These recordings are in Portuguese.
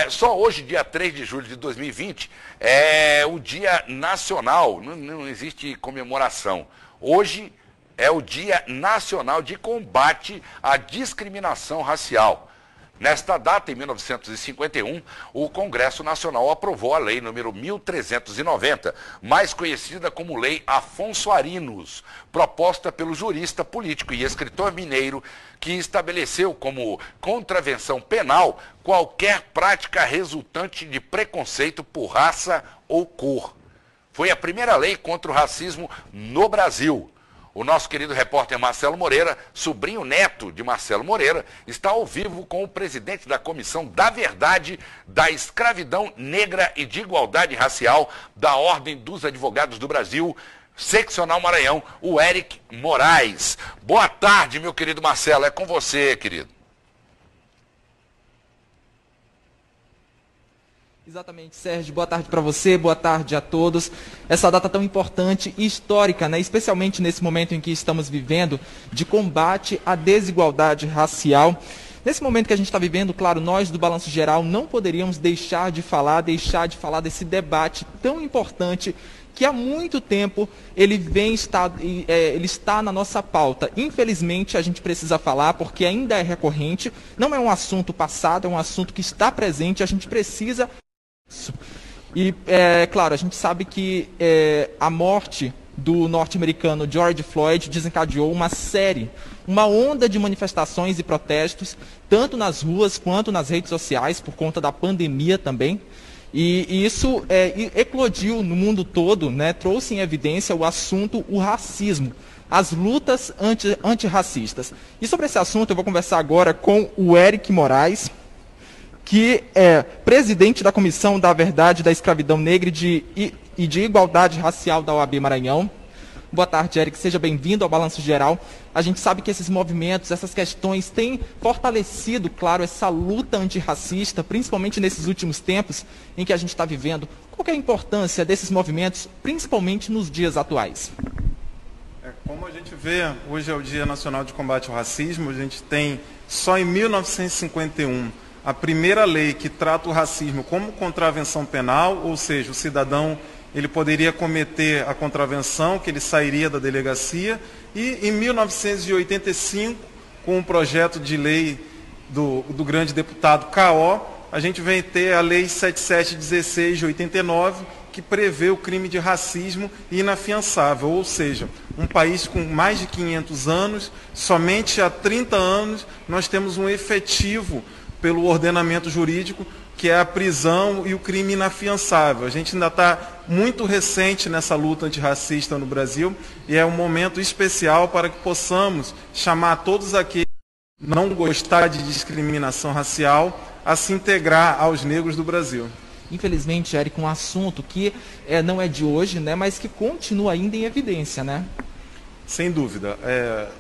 Só hoje, dia 3 de julho de 2020, é o Dia Nacional, não existe comemoração. Hoje é o Dia Nacional de Combate à Discriminação Racial. Nesta data, em 1951, o Congresso Nacional aprovou a Lei número 1390, mais conhecida como Lei Afonso Arinos, proposta pelo jurista político e escritor mineiro, que estabeleceu como contravenção penal qualquer prática resultante de preconceito por raça ou cor. Foi a primeira lei contra o racismo no Brasil. O nosso querido repórter Marcelo Moreira, sobrinho neto de Marcelo Moreira, está ao vivo com o presidente da Comissão da Verdade, da Escravidão Negra e de Igualdade Racial da Ordem dos Advogados do Brasil, Seccional Maranhão, o Eric Moraes. Boa tarde, meu querido Marcelo, é com você, querido. Exatamente, Sérgio. Boa tarde para você, boa tarde a todos. Essa data tão importante e histórica, né? Especialmente nesse momento em que estamos vivendo de combate à desigualdade racial. Nesse momento que a gente está vivendo, claro, nós do Balanço Geral não poderíamos deixar de falar desse debate tão importante que há muito tempo ele está na nossa pauta. Infelizmente, a gente precisa falar porque ainda é recorrente, não é um assunto passado, é um assunto que está presente, a gente precisa. E, claro, a gente sabe que a morte do norte-americano George Floyd desencadeou uma onda de manifestações e protestos, tanto nas ruas quanto nas redes sociais, por conta da pandemia também. E isso eclodiu no mundo todo, né, trouxe em evidência o assunto, o racismo, as lutas antirracistas. E sobre esse assunto eu vou conversar agora com o Eric Moraes, que é presidente da Comissão da Verdade da Escravidão Negra e de Igualdade Racial da OAB Maranhão. Boa tarde, Eric. Seja bem-vindo ao Balanço Geral. A gente sabe que esses movimentos, essas questões têm fortalecido, claro, essa luta antirracista, principalmente nesses últimos tempos em que a gente está vivendo. Qual que é a importância desses movimentos, principalmente nos dias atuais? Como a gente vê, hoje é o Dia Nacional de Combate ao Racismo. A gente tem, só em 1951, a primeira lei que trata o racismo como contravenção penal, ou seja, o cidadão ele poderia cometer a contravenção, que ele sairia da delegacia, e em 1985, com o projeto de lei do grande deputado K.O., a gente vem ter a Lei 7716 de 89, que prevê o crime de racismo inafiançável, ou seja, um país com mais de 500 anos, somente há 30 anos nós temos um efetivo pelo ordenamento jurídico, que é a prisão e o crime inafiançável. A gente ainda está muito recente nessa luta antirracista no Brasil e é um momento especial para que possamos chamar todos aqueles que não gostar de discriminação racial a se integrar aos negros do Brasil. Infelizmente, Eric, um assunto que não é de hoje, né, mas que continua ainda em evidência, né? Sem dúvida.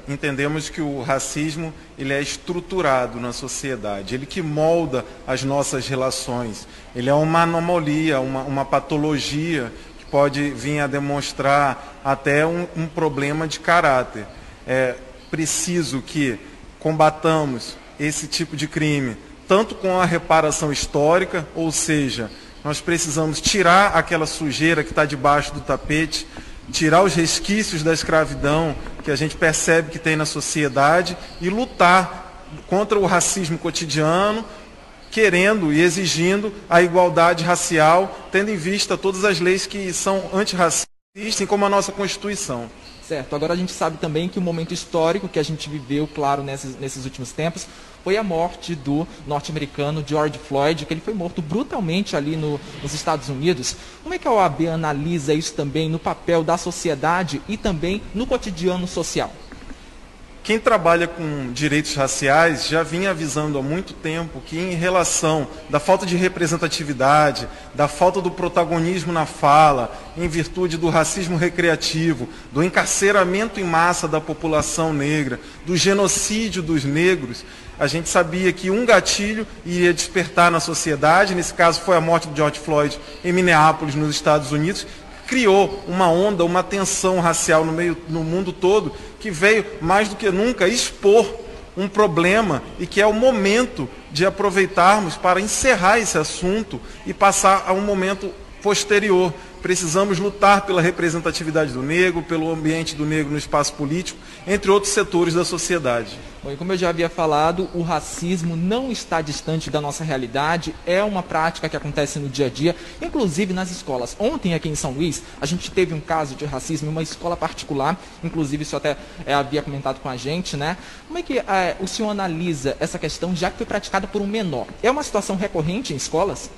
Entendemos que o racismo ele é estruturado na sociedade, ele que molda as nossas relações. Ele é uma anomalia, uma patologia que pode vir a demonstrar até um problema de caráter. É preciso que combatamos esse tipo de crime, tanto com a reparação histórica, ou seja, nós precisamos tirar aquela sujeira que está debaixo do tapete, tirar os resquícios da escravidão que a gente percebe que tem na sociedade e lutar contra o racismo cotidiano, querendo e exigindo a igualdade racial, tendo em vista todas as leis que são antirracistas, assim como a nossa Constituição. Certo. Agora a gente sabe também que o momento histórico que a gente viveu, claro, nesses últimos tempos, foi a morte do norte-americano George Floyd, que ele foi morto brutalmente ali nos Estados Unidos. Como é que a OAB analisa isso também no papel da sociedade e também no cotidiano social? Quem trabalha com direitos raciais já vinha avisando há muito tempo que em relação da falta de representatividade, da falta do protagonismo na fala, em virtude do racismo recreativo, do encarceramento em massa da população negra, do genocídio dos negros, a gente sabia que um gatilho iria despertar na sociedade, nesse caso foi a morte de George Floyd em Minneapolis, nos Estados Unidos, criou uma onda, uma tensão racial no mundo todo, que veio mais do que nunca expor um problema e que é o momento de aproveitarmos para encerrar esse assunto e passar a um momento posterior. Precisamos lutar pela representatividade do negro, pelo ambiente do negro no espaço político, entre outros setores da sociedade. Bom, e como eu já havia falado, o racismo não está distante da nossa realidade, é uma prática que acontece no dia a dia, inclusive nas escolas. Ontem aqui em São Luís, a gente teve um caso de racismo em uma escola particular, inclusive isso até havia comentado com a gente, né? Como é que o senhor analisa essa questão, já que foi praticada por um menor? É uma situação recorrente em escolas?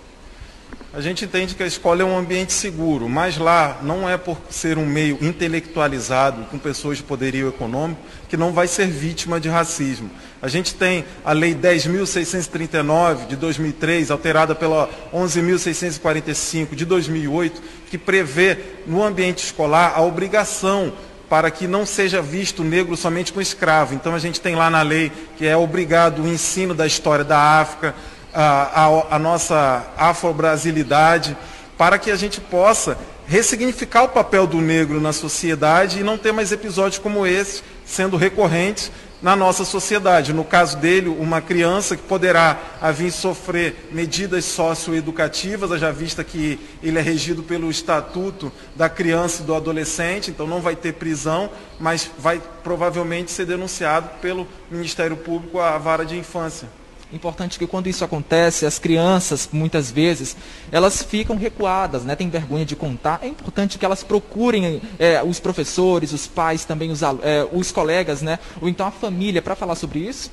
A gente entende que a escola é um ambiente seguro, mas lá não é por ser um meio intelectualizado, com pessoas de poderio econômico, que não vai ser vítima de racismo. A gente tem a Lei 10.639, de 2003, alterada pela 11.645, de 2008, que prevê no ambiente escolar a obrigação para que não seja visto o negro somente como escravo. Então a gente tem lá na lei que é obrigado o ensino da história da África, a nossa afro-brasilidade, para que a gente possa ressignificar o papel do negro na sociedade e não ter mais episódios como esse sendo recorrentes na nossa sociedade. No caso dele, uma criança que poderá vir sofrer medidas socioeducativas, já vista que ele é regido pelo Estatuto da Criança e do Adolescente, então não vai ter prisão, mas vai provavelmente ser denunciado pelo Ministério Público à vara de infância. Importante que quando isso acontece, as crianças, muitas vezes, elas ficam recuadas, né? Têm vergonha de contar. É importante que elas procurem os professores, os pais, também os colegas, né? Ou então a família, para falar sobre isso.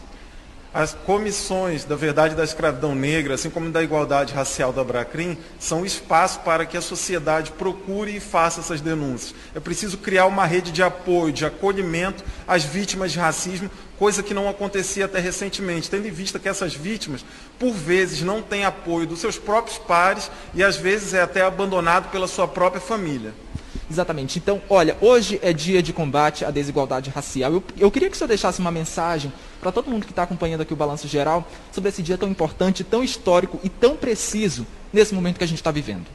As comissões da verdade da escravidão negra, assim como da igualdade racial da Abracrim, são espaço para que a sociedade procure e faça essas denúncias. É preciso criar uma rede de apoio, de acolhimento às vítimas de racismo, coisa que não acontecia até recentemente, tendo em vista que essas vítimas, por vezes, não têm apoio dos seus próprios pares e, às vezes, é até abandonado pela sua própria família. Exatamente. Então, olha, hoje é dia de combate à desigualdade racial. Eu queria que o senhor deixasse uma mensagem para todo mundo que está acompanhando aqui o Balanço Geral sobre esse dia tão importante, tão histórico e tão preciso nesse momento que a gente está vivendo.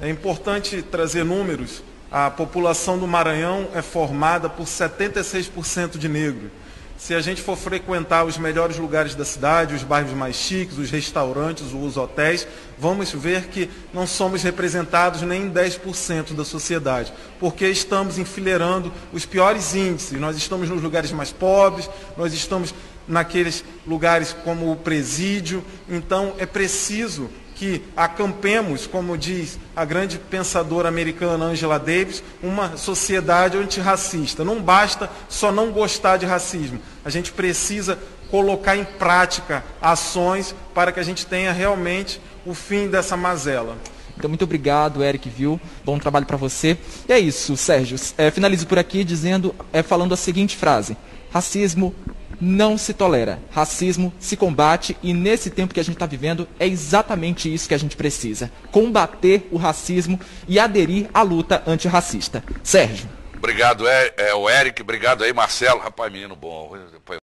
É importante trazer números. A população do Maranhão é formada por 76% de negros. Se a gente for frequentar os melhores lugares da cidade, os bairros mais chiques, os restaurantes, os hotéis, vamos ver que não somos representados nem em 10% da sociedade, porque estamos enfileirando os piores índices. Nós estamos nos lugares mais pobres, nós estamos naqueles lugares como o presídio. Então é preciso que acampemos, como diz a grande pensadora americana Angela Davis, uma sociedade antirracista. Não basta só não gostar de racismo. A gente precisa colocar em prática ações para que a gente tenha realmente o fim dessa mazela. Então, muito obrigado, Eric, viu? Bom trabalho para você. E é isso, Sérgio. Finalizo por aqui falando a seguinte frase: racismo não se tolera, racismo se combate, e nesse tempo que a gente está vivendo é exatamente isso que a gente precisa: combater o racismo e aderir à luta antirracista. Sérgio. Obrigado, o Eric, obrigado aí, Marcelo, rapaz, menino bom.